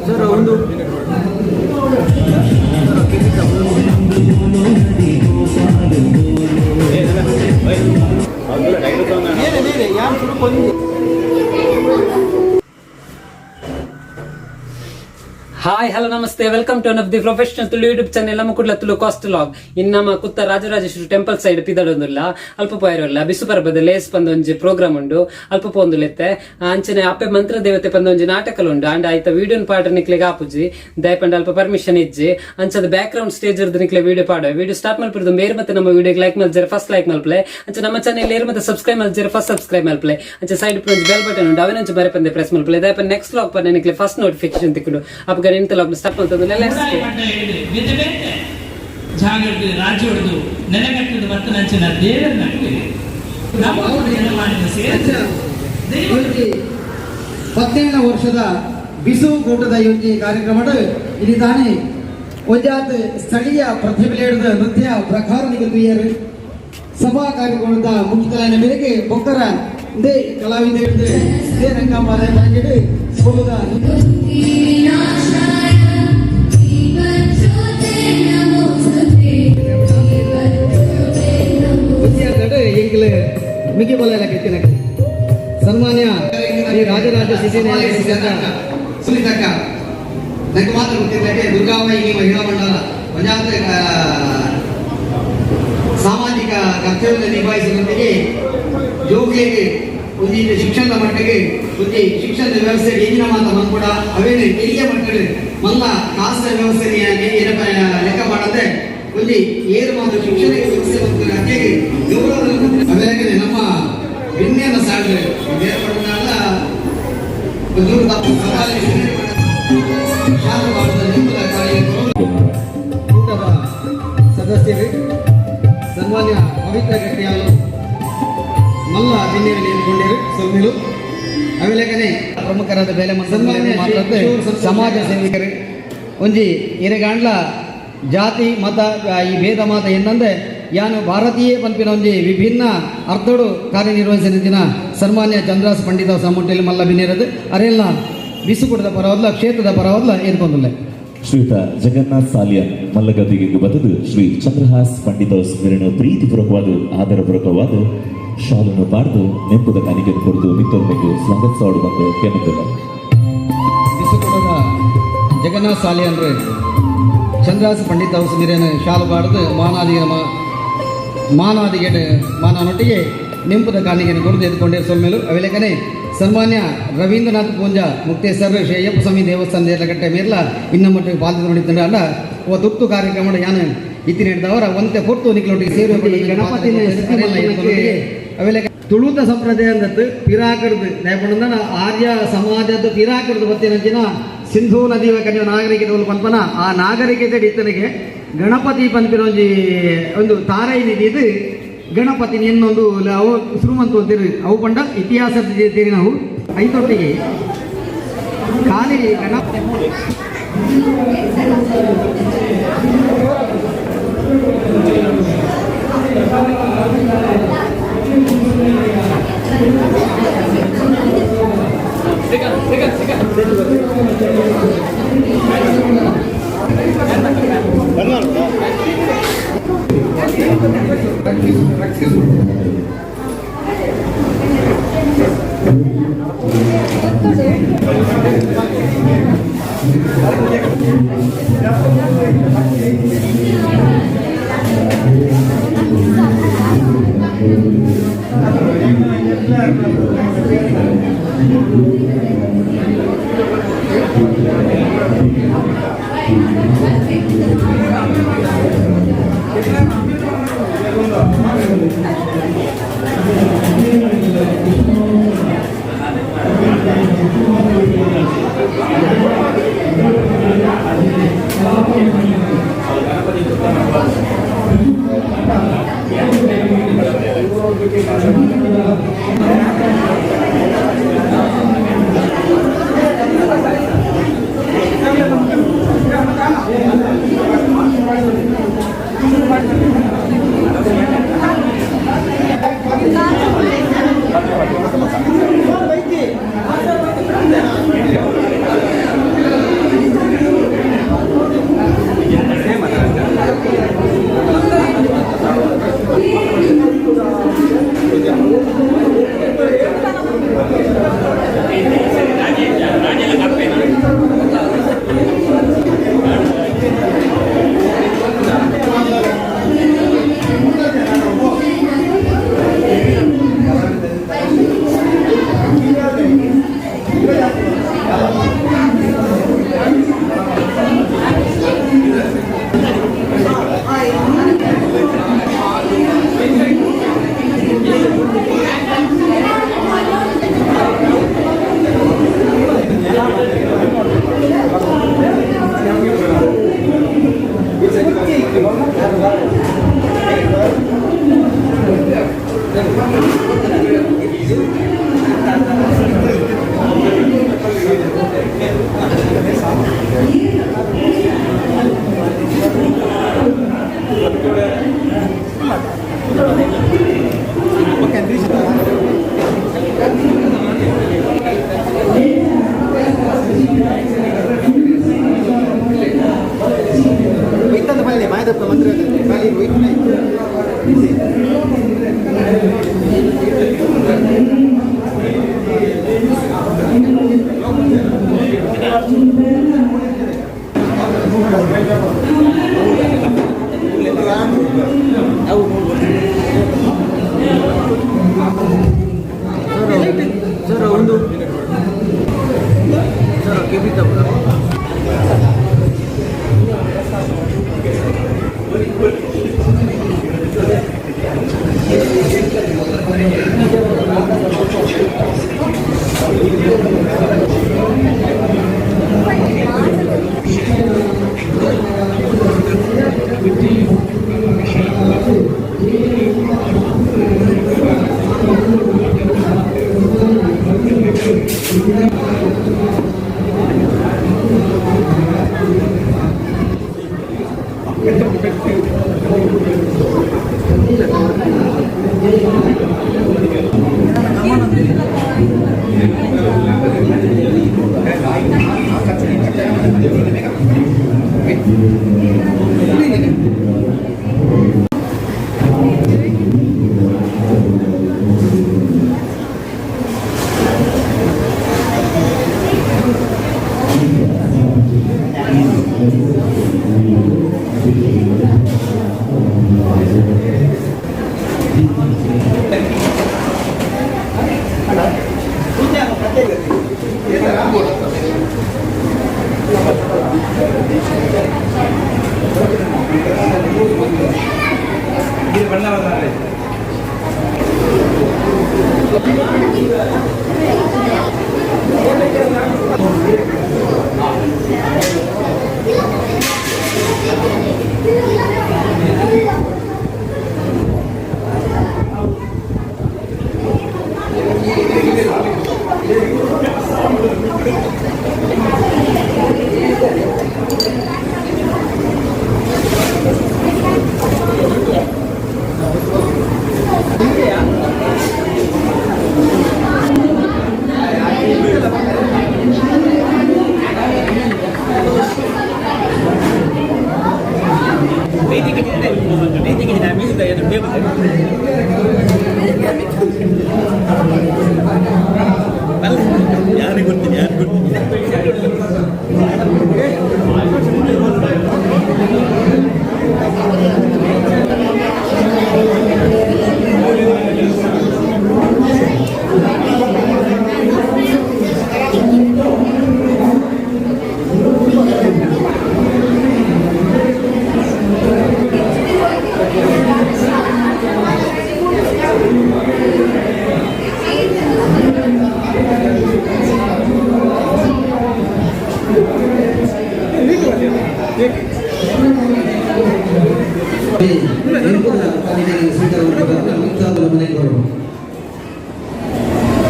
Sir ಒಂದು ಯಾರು ಶುರು ಹಾಯ್ ಹಲೋ ನಮಸ್ತೆ welcome to one of the professional Tulu YouTube channel ನಮ್ಮ ಕುಡ್ಲ ತುಳು ಕಾಸ್ಟ್ ಲಾಗ್ ಇನ್ನು ನಮ್ಮ ಕುತ್ತ ರಾಜರಾಜೇಶ್ವರಿ ಟೆಂಪಲ್ ಸೈಡ್ ಪಿದಡೊಂದುಲ್ಲ ಅಲ್ಪ ಪೋಯಿರಲ್ಲ ಬಿಸು ಪರ್ಬದ ಲೇಸ್ ಪಂದೊಂಜಿ ಪ್ರೋಗ್ರಾಮ್ ಉಂಡು ಅಲ್ಪ ಪೋಂದುಲೆತ್ತೆ ಅಂಚನೆ ಅಪ್ಪೆ ಮಂತ್ರ ದೇವತೆ ಪಂದೊಂಜಿ ನಾಟಕಲು ಉಂಡು ಅಂಡ್ ಆಯ್ತ ವಿಡಿಯೋನ್ ಪಾಡ ನಿಕ್ಲೆಗೆ ಆಪುಜಿ ದಯಪಂಡ ಅಲ್ಪ ಪರ್ಮಿಷನ್ ಇಜ್ಜಿ ಅಂಚದ ಬ್ಯಾಕ್ ಗ್ರೌಂಡ್ ಸ್ಟೇಜ್ ಇರ್ದು ನಿಕ್ಲೆ ವಿಡಿಯೋ ಪಾಡ ವಿಡಿಯೋ ಸ್ಟಾರ್ಟ್ ಮಲ್ಪಿರ್ದು ಬೇರೆ ಮತ್ತೆ ನಮ್ಮ ವಿಡಿಯೋಗೆ ಲೈಕ್ ಮಲ್ಜರೆ ಫಸ್ಟ್ ಲೈಕ್ ಮಲ್ಪಲೆ ಅಂಚ ನಮ್ಮ ಚಾನೆಲ್ ಏರ್ ಮತ್ತೆ ಸಬ್ಸ್ಕ್ರೈಬ್ ಮಲ್ಜರೆ ಫಸ್ಟ್ ಸಬ್ಸ್ಕ್ರೈಬ್ ಮಲ್ಪಲೆ ಅಂಚ ಸೈಡ್ ಪುಂಜಿ ಬೆಲ್ ಬಟನ್ ಉಂಡು ಅವನಂಚ ಬರೆ ಪಂದೆ ಪ್ರೆಸ್ ಮಲ್ಪಲೆ ದಯಪ ನೆಕ್ಸ್ಟ್ ಲಾಗ್ ಪನ್ನ ನಿಕ್ಲೆ ಫಸ್ಟ್ ನೋಟಿಫಿಕೇಶನ್ ತಿಕ್ಕೊಂಡು ಅಪ್ಪ ಇಂತ ಲಾಗ್ ಸ್ಟಾರ್ಟ್ ಜಾಗೃತಿ ರಾಜ್ಯ ಹೊಡೆದು ನೆಲೆಗಟ್ಟದ ಮತ್ತು ನಂಚಿನ ದೇವರ ಪತ್ತೇಳನೇ ವರ್ಷದ ಬಿಸು ಕೂಟದ ಯೋಜನೆ ಕಾರ್ಯಕ್ರಮದ ಇಲ್ಲಿ ತಾನೇ ಒಂಜಾತ್ ಸ್ಥಳೀಯ ಪ್ರತಿಭೆ ನೃತ್ಯ ಪ್ರಕಾರ ನಿಗದಿಯರು ಸಭಾ ಕಾರ್ಯಕ್ರಮದ ಮುಖ್ಯತಲನ ಮೇರೆಗೆ ಬೊಕ್ಕರ ಇದೇ ಕಲಾವಿದ ಇದೇ ರಂಗಮಾಲ ಮಾಡಿದ್ದು ಸೋಲದ ಮಿಗಿ ಬಲ ಕೆತ್ತಿನ ಸನ್ಮಾನ್ಯ ಶ್ರೀ ರಾಜರಾಜ ಸುನೀತಕ್ಕ ನನಗೆ ಮಾತ್ರ ಗೊತ್ತಿದ್ದಕ್ಕೆ ದುರ್ಗಾಬಾಯಿ ಮಹಿಳಾ ಮಂಡಲ ಪಂಚಾಯತ್ ಸಾಮಾಜಿಕ ಕರ್ತವ್ಯ ನಿಭಾಯಿಸುವಂತೆಯೇ ಜೋಗಿಗೆ ಒಂದು ಶಿಕ್ಷಣದ ಮಟ್ಟಿಗೆ ಒಂದು ಶಿಕ್ಷಣದ ವ್ಯವಸ್ಥೆ ಹೆಚ್ಚಿನ ಮಾತ್ರ ಕೂಡ ಅವೇನು ಹಿರಿಯ ಮಕ್ಕಳು ಮಲ್ಲ ಕಾಸ್ತ ವ್ಯವಸ್ಥೆಯ ಲೆಕ್ಕ ಮಾಡದೆ ಒಂದು ಏರು ಮಾತ್ರ ಶಿಕ್ಷಣ ವ್ಯವಸ್ಥೆ ಮತ್ತು ಅಕ್ಕೆಗೆ ಗೌರವ ಅವೇಗೆ ನಮ್ಮ ವಿನ್ಯಾಸ ಸಾಧ್ಯ ಬೇರ್ಪಡಲ್ಲ ಕೂಟದ ಸದಸ್ಯರು ಸನ್ಮಾನ್ಯ ಪವಿತ್ರ ಗಟ್ಟಿಯಾಲು ಮಲ್ಲ ಬಿನ್ನೇರಲ್ಲಿ ಎನ್ಕೊಂಡಿರು ಸೊಮ್ಮಿಲು ಅವೆಲೆಗನೆ ಪ್ರಮುಖರಾದ ಬೇಲೆ ಸನ್ಮಾನ್ಯ ಸಮಾಜ ಸೇವಕರು ಒಂಜಿ ಇರೆಗಾಂಡ್ಲ ಜಾತಿ ಮತ ಈ ಭೇದ ಮಾತ ಏನಂದ್ರೆ ಯಾನು ಭಾರತೀಯ ಪಂಪಿನ ಒಂಜಿ ವಿಭಿನ್ನ ಅರ್ಥಡು ಕಾರ್ಯನಿರ್ವಹಿಸಿನ ಸನ್ಮಾನ್ಯ ಚಂದ್ರಾಸ್ ಪಂಡಿತ ಸಮುಟ್ಟೆಯಲ್ಲಿ ಮಲ್ಲ ಬಿನ್ನೇರದು ಅರೆಲ್ಲ ಬಿಸುಕುಟದ ಪರವಲ್ಲ ಕ್ಷೇತ್ರದ ಪರವಲ್ಲ ಏರ್ಕೊಂದಿಲ್ಲ ಶ್ರೀಯುತ ಜಗನ್ನಾಥ್ ಸಾಲಿಯನ್ ಮಲ್ಲಗದ್ದಿಗೆ ಬದಲು ಶ್ರೀ ಚಂದ್ರಹಾಸ್ ಪಂಡಿತೋಸ್ ಮೇಲಿನ ಪ್ರೀತಿಪೂರ್ವಕವಾದ ಆಧಾರಪೂರ್ವಕವಾದ ಶಾಲನ್ನು ಬಾರ್ದು ನೆಂಪುದ ಕಾಣಿಕೆ ಕೊರದು ಮಿತ್ತೊಂದಿಗೆ ಸ್ವಾಗತ ಸಾಡು ಬಂದು ಕೇಳುತ್ತಿಲ್ಲ ಬಿಸುಕುಟದ ಜಗನ್ನಾಥ್ ಸಾಲಿಯನ್ ಚಂದ್ರಾಸ್ ಪಂಡಿತ ಹೌಸ್ ನೀರೇನು ಶಾಲು ಬಾಡ್ದು ಮಾನವನೊಟ್ಟಿಗೆ ನೆಂಪುದ ಕಾಣಿಕೆಯನ್ನು ಕೊಡದು ಎದ್ಕೊಂಡೇ ಸೊಮ್ಮೆಲು ಅವೆಲೆಕನೆ ಸನ್ಮಾನ್ಯ ರವೀಂದ್ರನಾಥ್ ಪೂಂಜಾ ಮುಕ್ತೇಶ್ವರ ಶ್ರೀ ಅಯ್ಯಪ್ಪ ಸ್ವಾಮಿ ದೇವಸ್ಥಾನ ದೇರ್ಲಗಟ್ಟೆ ಮೇರ್ಲ ಇನ್ನ ಮಟ್ಟಿಗೆ ಪಾಲ್ತು ನೋಡಿದ್ದ ಅಲ್ಲ ಓ ತುರ್ತು ಕಾರ್ಯಕ್ರಮ ಯಾನು ಇತ್ತಿ ನೀಡಿದವರ ಒಂತೆ ಹೊತ್ತು ನಿಕ್ಲೊಟ್ಟಿಗೆ ಸೇರಿ ಗಣಪತಿ ಅವೆಲೆ ತುಳುತ ಸಂಪ್ರದಾಯ ಅಂದತ್ತು ಪಿರಾಕಡ್ದು ದಯಪಂಡ ಆರ್ಯ ಸಮಾಜದ ಪಿರಾಕಡ್ದು ಬತ್ತಿನಂಚಿನ ಸಿಂಧೂ ನದಿಯ ಕನ್ಯೋ ನಾಗರಿಕತೆ ಪಂಪನ ಆ ನಾಗರಿಕತೆ ಇತ್ತನಿಗೆ ಗಣಪತಿ ಪಂಪಿನ ಒಂದು ತಾರೈ ನಿಧಿ ಇದು ಗಣಪತಿ ಇನ್ನೊಂದು ಅವು ಶ್ರೀಮಂತ ಅಂತೀರಿ ಅವು ಪಂಡ ಇತಿಹಾಸದ ತೀರಿ ನಾವು ಐತೊಟ್ಟಿಗೆ ಖಾಲಿ ಗಣಪತಿ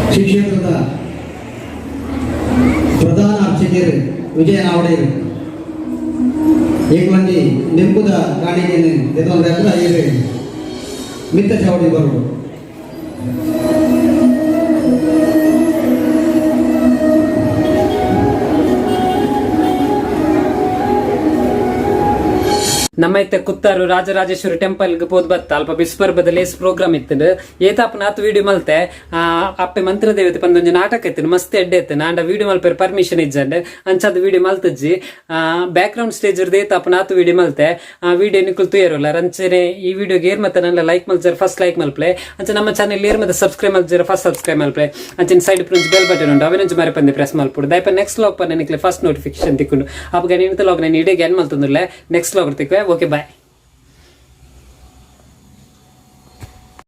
ಕ್ಷೇತ್ರದ ಪ್ರಧಾನ ಅರ್ಚಕರು ವಿಜಯ ನಾವಡೇರು ಏಕಮಂದಿ ನೆಂಪುದ ಕಾಣಿಕೆಯನ್ನು ಎದುರೆಲ್ಲ ಏರಿ ಮಿತ್ತ ಚಾವಡಿ ಬರುವುದು ನಮ್ಮೈತೆ ಕುತ್ತಾರು ರಾಜರಾಜೇಶ್ವರಿ ಟೆಂಪಲ್ ಗೆ ಪೋದ್ ಬತ್ತ ಅಲ್ಪ ಬಿಸ್ಪರ್ಬದ ಲೇಸ್ ಪ್ರೋಗ್ರಾಮ್ ಇತ್ತು ಏತಾಪ ನಾತ್ ವಿಡಿಯೋ ಮಲ್ತೆ ಅಪ್ಪೆ ಮಂತ್ರ ದೇವತೆ ಪಂದೊಂಜಿ ನಾಟಕ ಇತ್ತು ಮಸ್ತ್ ಎಡ್ಡೆ ಇತ್ತು ನಾಂಡ ವಿಡಿಯೋ ಮಲ್ಪೇರ್ ಪರ್ಮಿಷನ್ ಇಜ್ಜಂಡ್ ಅಂಚಾದ ವಿಡಿಯೋ ಮಲ್ತಜ್ಜಿ ಬ್ಯಾಕ್ ಗ್ರೌಂಡ್ ಸ್ಟೇಜ್ ಇರ್ದು ಏತಾಪ ನಾತ್ ವಿಡಿಯೋ ಮಲ್ತೆ ವಿಡಿಯೋ ನಿಕುಲ್ ತುಯರೋಲ್ಲ ರಂಚನೆ ಈ ವಿಡಿಯೋಗೆ ಏರ್ ಮತ್ತೆ ನನ್ನ ಲೈಕ್ ಮಲ್ಜರ್ ಫಸ್ಟ್ ಲೈಕ್ ಮಲ್ಪ್ಲೆ ಅಂಚೆ ನಮ್ಮ ಚಾನೆಲ್ ಏರ್ ಮತ್ತೆ ಸಬ್ಸ್ಕ್ರೈಬ್ ಮಲ್ಜರ್ ಫಸ್ಟ್ ಸಬ್ಸ್ಕ್ರೈಬ್ ಮಲ್ಪ್ಲೆ ಅಂಚಿನ ಸೈಡ್ ಪ್ರಿಂಚ್ ಬೆಲ್ ಬಟನ್ ಉಂಟು ಅವನಂಚು ಮರೆ ಪಂದೆ ಪ್ರೆಸ್ ಮಲ್ಪುಡು ದಯಪ ನೆಕ್ಸ್ಟ್ ಲಾಗ್ ಪನ್ನ ನಿಕ್ಲೆ ಫಸ್ಟ್ ನೋಟಿಫಿಕೇಶನ್ ತಿಕ್ಕೊಂಡು ಅಪ್ಪ ನೀನು ಲಾಗ್ ನಾನು ಇಡೀ ಗ್ಯಾನ್ ಮಲ್ತಂದುಲ್ಲೆ ನೆಕ್ಸ್ಟ್ ಲಾಗ್ ತಿಕ್ವೆ ಓಕೆ ಬಾಯ್.